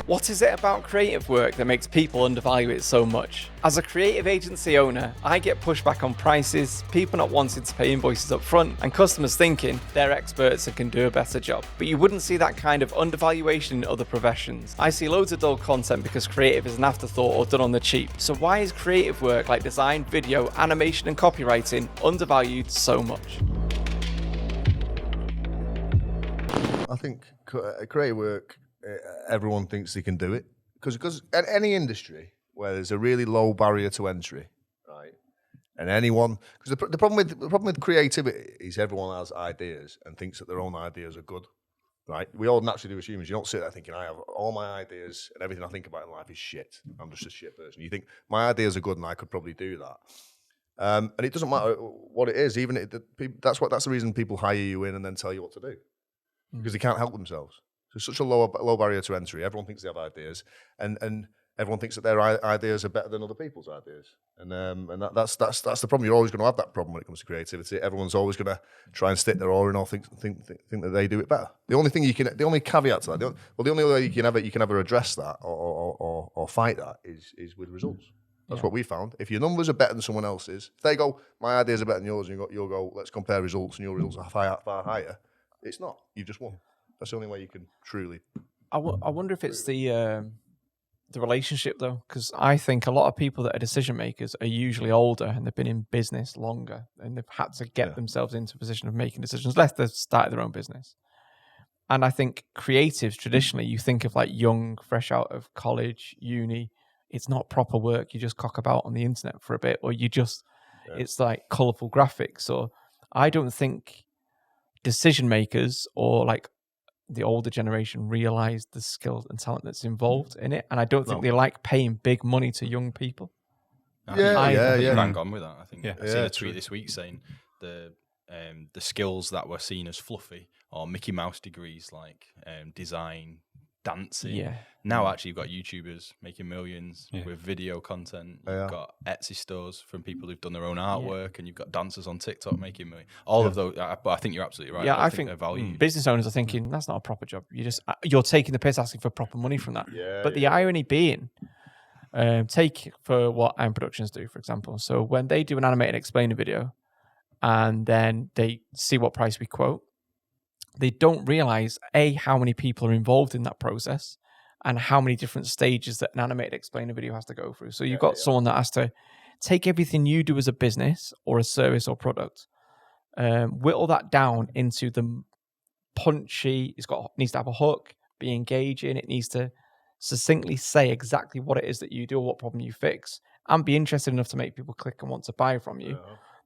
What is it about creative work that makes people undervalue it so much? As a creative agency owner, I get pushback on prices, people not wanting to pay invoices up front, and customers thinking they're experts and can do a better job. But you wouldn't see that kind of undervaluation in other professions. I see loads of dull content because creative is an afterthought or done on the cheap. So why is creative work like design, video, animation, and copywriting undervalued so much? I think creative work, everyone thinks they can do it because at any industry where there's a really low barrier to entry, right? And anyone, because the problem with creativity is everyone has ideas and thinks that their own ideas are good, right? We all naturally do as humans. You don't sit there thinking I have all my ideas and everything I think about in life is shit. I'm just a shit person. You think my ideas are good and I could probably do that. And it doesn't matter what it is. Even that's the reason people hire you in and then tell you what to do, because they can't help themselves. So it's such a low barrier to entry. Everyone thinks they have ideas, and everyone thinks that their ideas are better than other people's ideas. And that's the problem. You're always going to have that problem when it comes to creativity. Everyone's always going to try and stick their oar in or think that they do it better. The only caveat to that, the only way you can ever address that or fight that is with results. That's what we found. If your numbers are better than someone else's, if they go, my ideas are better than yours, and you'll go, let's compare results, and your results are far higher. It's not. You've just won. That's the only way you can truly. I wonder if it's the relationship though, because I think a lot of people that are decision makers are usually older and they've been in business longer and they've had to get themselves into a position of making decisions, unless they've started their own business. And I think creatives traditionally, you think of like young, fresh out of college, uni. It's not proper work. You just cock about on the internet for a bit, or you just it's like colourful graphics. Or I don't think decision makers or like the older generation realize the skills and talent that's involved in it, and I don't think they like paying big money to young people. I think bang on with that. I think I seen a tweet this week saying the skills that were seen as fluffy or Mickey Mouse degrees like design, dancing. Yeah. Now actually you've got YouTubers making millions with video content. You've got Etsy stores from people who've done their own artwork, and you've got dancers on TikTok making millions. All of those, but I think you're absolutely right. Yeah, I think they're valued. Business owners are thinking that's not a proper job. You're taking the piss asking for proper money from that. But the irony being, take for what AIM Productions do, for example. So when they do an animated explainer video, and then they see what price we quote, they don't realize how many people are involved in that process and how many different stages that an animated explainer video has to go through. So you've got someone that has to take everything you do as a business or a service or product, whittle that down into the punchy. Needs to have a hook, be engaging. It needs to succinctly say exactly what it is that you do or what problem you fix, and be interested enough to make people click and want to buy from you.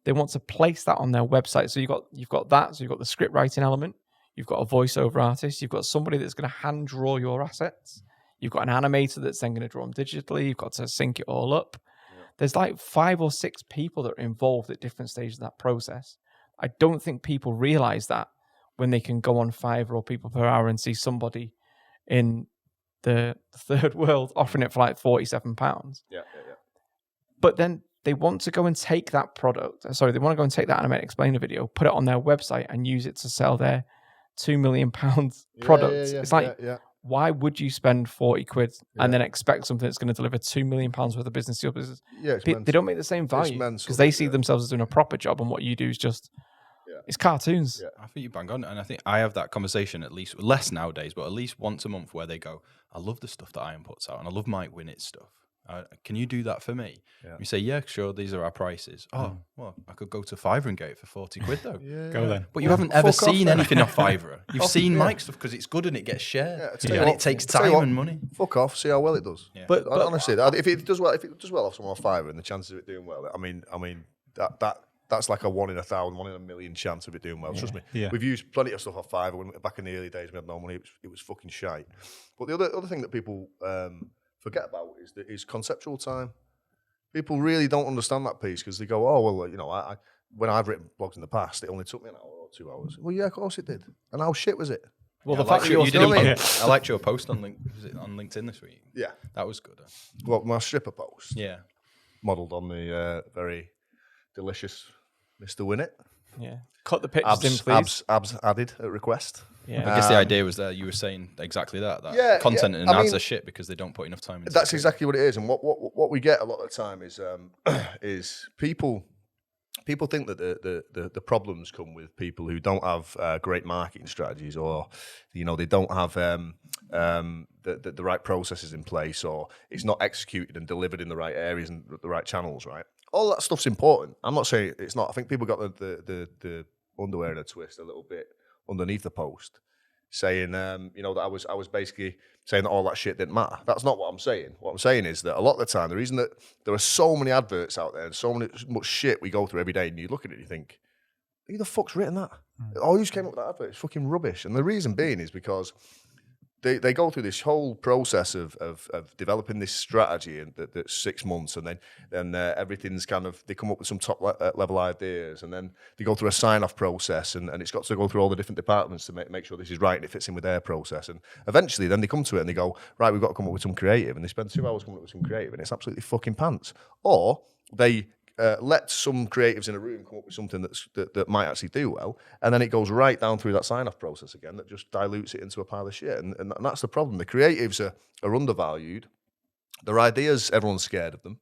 They want to place that on their website. So you've got that. So you've got the script writing element. You've got a voiceover artist. You've got somebody that's going to hand draw your assets. You've got an animator that's then going to draw them digitally. You've got to sync it all up. There's like 5 or 6 people that are involved at different stages of that process. I don't think people realize that when they can go on Fiverr or People Per Hour and see somebody in the third world offering it for like £47. But then they want to go and take that product. They want to go and take that animated explainer video, put it on their website, and use it to sell their £2 million product. It's like, why would you spend 40 quid and then expect something that's going to deliver £2 million worth of business to your business? They don't make the same value because they see themselves as doing a proper job, and what you do is just it's cartoons. I think you bang on, and I think I have that conversation at least less nowadays, but at least once a month where they go, I love the stuff that Ian puts out, and I love Mike Winnett's stuff. Can you do that for me? You say, yeah, sure, these are our prices. Oh, well, I could go to Fiverr and get it for 40 quid though. Go then. But you haven't ever seen anything off Fiverr. You've seen Mike's stuff because it's good and it gets shared. And it takes time and money. Fuck off, see how well it does. But honestly, if it does well off someone off Fiverr, and the chances of it doing well, I mean that's like a 1 in 1,000, 1 in a million chance of it doing well. Trust me. We've used plenty of stuff off Fiverr. Back in the early days, we had no money. It was fucking shite. But the other thing that people forget about is conceptual time. People really don't understand that piece because they go, oh, well, I when I've written blogs in the past, it only took me an hour or 2 hours. Well, yeah, of course it did. And how shit was it? Well, the fact that you did I liked your post on LinkedIn this week. Yeah. That was good. Well, my stripper post. Yeah. Modelled on the very delicious Mr. Winnett. Yeah. Cut the pictures in, please. Abs added at request. I guess the idea was that you were saying exactly that content and ads are shit because they don't put enough time into it. That's exactly what it is. And what we get a lot of the time is is people think that the problems come with people who don't have great marketing strategies, or they don't have the right processes in place, or it's not executed and delivered in the right areas and the right channels, right? All that stuff's important. I'm not saying it's not. I think people got the underwear in a twist a little bit underneath the post, saying that I was basically saying that all that shit didn't matter. That's not what I'm saying. What I'm saying is that a lot of the time, the reason that there are so many adverts out there and so much shit we go through every day, and you look at it and you think, who the fuck's written that? Oh, who's came up with that advert? It's fucking rubbish. And the reason being is because they go through this whole process of developing this strategy, and that's 6 months, and then everything's kind of, they come up with some top level ideas, and then they go through a sign-off process, and it's got to go through all the different departments to make sure this is right and it fits in with their process. And eventually then they come to it and they go, right, we've got to come up with some creative, and they spend 2 hours coming up with some creative, and it's absolutely fucking pants. Or they let some creatives in a room come up with something that might actually do well, and then it goes right down through that sign-off process again that just dilutes it into a pile of shit. And that's the problem. The creatives are undervalued. Their ideas, everyone's scared of them,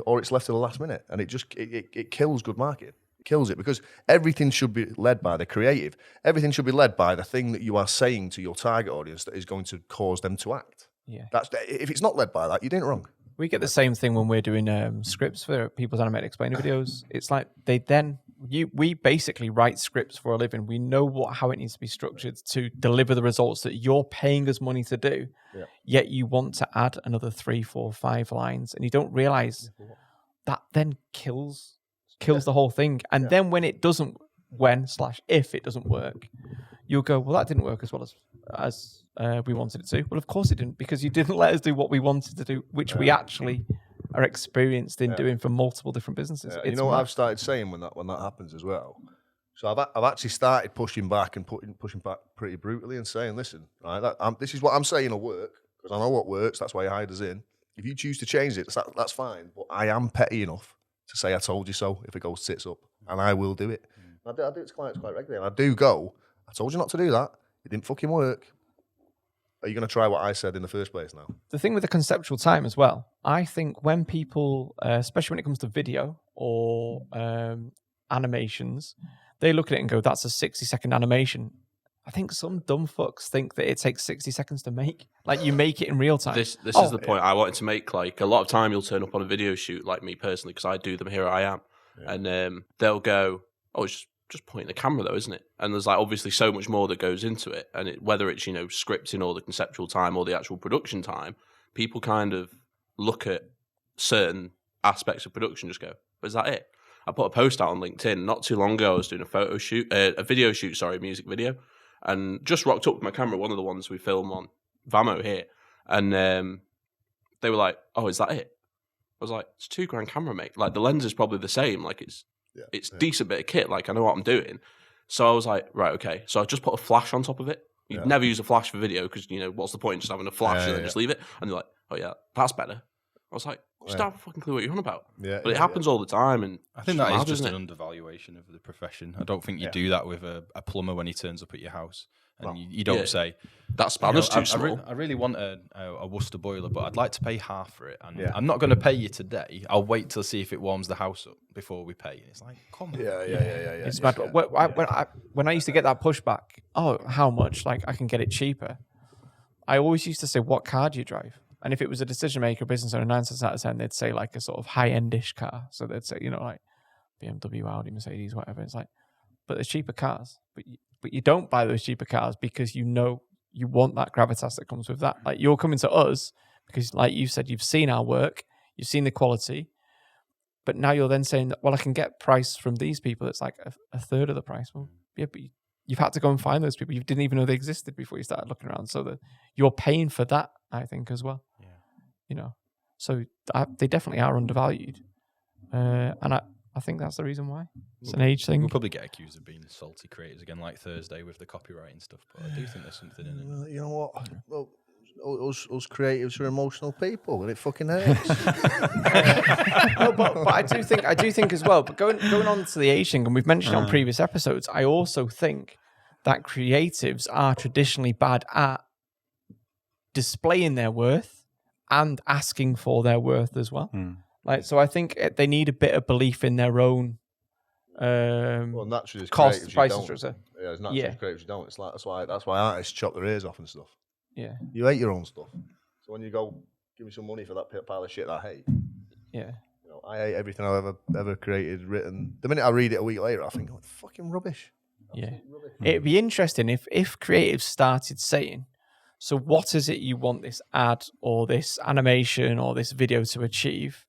or it's left to the last minute, and it kills good marketing. It kills it, because everything should be led by the creative. Everything should be led by the thing that you are saying to your target audience that is going to cause them to act. Yeah. If it's not led by that, you're doing it wrong. We get the same thing when we're doing scripts for people's animated explainer videos. It's like we basically write scripts for a living. We know how it needs to be structured to deliver the results that you're paying us money to do. Yeah. Yet you want to add another 3, 4, 5 lines, and you don't realize that then kills the whole thing. And then when it doesn't, if it doesn't work, you'll go, well, that didn't work as well as we wanted it to. Well, of course it didn't, because you didn't let us do what we wanted to do, which we actually are experienced in doing for multiple different businesses. You know what I've started saying when that happens as well? So I've actually started pushing back pretty brutally and saying, listen, right, this is what I'm saying will work, because I know what works. That's why you hired us in. If you choose to change it, that's fine. But I am petty enough to say I told you so if it goes tits up, and I will do it. I do it to clients quite regularly, and I do go, I told you not to do that. It didn't fucking work. Are you going to try what I said in the first place now? The thing with the conceptual time as well, I think when people, especially when it comes to video or animations, they look at it and go, that's a 60-second animation. I think some dumb fucks think that it takes 60 seconds to make. Like, you make it in real time. This is the point I wanted to make. Like, a lot of time you'll turn up on a video shoot, like me personally, because I do them here I am. Yeah. And they'll go, oh, it's just pointing the camera though, isn't it? And there's like obviously so much more that goes into it. And whether it's, scripting or the conceptual time or the actual production time, people kind of look at certain aspects of production, just go, is that it? I put a post out on LinkedIn not too long ago. I was doing a video shoot, music video, and just rocked up with my camera, one of the ones we film on VAMO here. And they were like, oh, is that it? I was like, it's $2,000 camera, mate. Like, the lens is probably the same. Like, it's decent bit of kit. Like, I know what I'm doing. So I was like, right, okay. So I just put a flash on top of it. You'd never use a flash for video because, what's the point? Just having a flash and then just leave it. And they're like, oh yeah, that's better. I was like, just don't have a fucking clue what you're on about. Yeah, but it happens all the time. And I think that is just an undervaluation of the profession. I don't think you do that with a plumber when he turns up at your house. And you don't say, that spanner's too small. I really want a Worcester boiler, but I'd like to pay half for it. And I'm not going to pay you today. I'll wait to see if it warms the house up before we pay. And it's like, come on. Yeah. It's mad. When I used to get that pushback, oh, how much? Like, I can get it cheaper. I always used to say, what car do you drive? And if it was a decision maker, business owner, 9 times out of 10, they'd say like a sort of high-end-ish car. So they'd say, like BMW, Audi, Mercedes, whatever. It's like, but there's cheaper cars. But you don't buy those cheaper cars because you want that gravitas that comes with that. Like, you're coming to us because, like you said, you've seen our work, you've seen the quality, but now you're then saying that, well, I can get price from these people. It's like a third of the price. Well, yeah, but you've had to go and find those people. You didn't even know they existed before you started looking around. So that you're paying for that, I think, as well. Yeah. So they definitely are undervalued. And I think that's the reason why. It's an age thing. We'll probably get accused of being salty creators again, like Thursday with the copywriting stuff. But I do think there's something in it. Well, you know what? Well, us creatives are emotional people, and it fucking hurts. No, but I do think as well. But going on to the age thing, and we've mentioned it on previous episodes, I also think that creatives are traditionally bad at displaying their worth and asking for their worth as well. Like, so I think they need a bit of belief in their own naturally, cost price structure. Yeah, it's naturally creatives you don't. It's like that's why artists chop their ears off and stuff. Yeah, you hate your own stuff. So when you go, give me some money for that pile of shit I hate. Yeah, you know, I hate everything I've ever created, written. The minute I read it a week later, I think, oh, fucking rubbish. Yeah, it'd be interesting if creatives started saying, so what is it you want this ad or this animation or this video to achieve?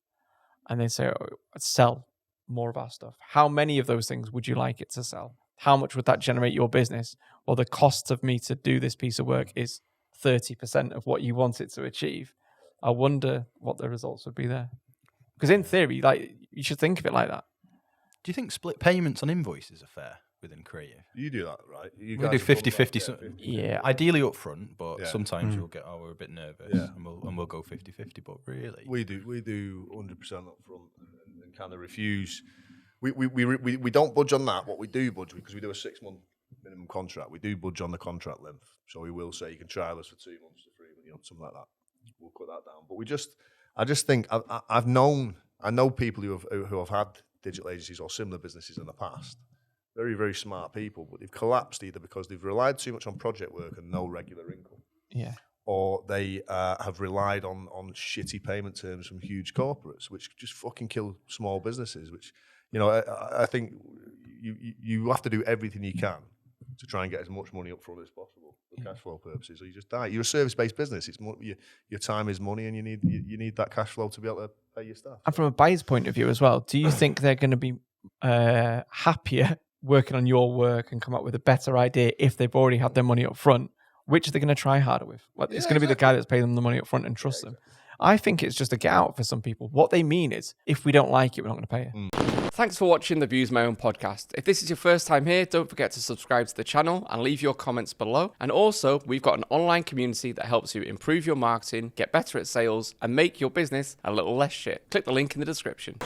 And they say, oh, sell more of our stuff. How many of those things would you like it to sell? How much would that generate your business? Well, the cost of me to do this piece of work is 30% of what you want it to achieve. I wonder what the results would be there. Because in theory, like, you should think of it like that. Do you think split payments on invoices are fair within creative? You do that, right? We do 50-50. Yeah. Ideally up front, but sometimes you'll get, we're a bit nervous, and we'll go 50-50. But really, we do 100% up front and kind of refuse. We don't budge on that. What we do budge, because we do a 6-month minimum contract, we do budge on the contract length. So we will say you can trial us for 2 months to 3 months, something like that. We'll cut that down. But I just think I know people who have had digital agencies or similar businesses in the past. Very, very smart people, but they've collapsed either because they've relied too much on project work and no regular income, or they have relied on shitty payment terms from huge corporates, which just fucking kill small businesses. Which, I think you have to do everything you can to try and get as much money up front as possible for cash flow purposes, or you just die. You're a service-based business. It's more, your time is money, and you need that cash flow to be able to pay your staff. And from a buyer's point of view as well, do you think they're going to be happier working on your work and come up with a better idea if they've already had their money up front? Which are they going to try harder with? It's going to be the guy that's paying them the money up front and trust them. I think it's just a get out for some people. What they mean is, if we don't like it, we're not going to pay you. Thanks for watching the Views My Own podcast. If this is your first time here, don't forget to subscribe to the channel and leave your comments below. And also, we've got an online community that helps you improve your marketing, get better at sales, and make your business a little less shit. Click the link in the description.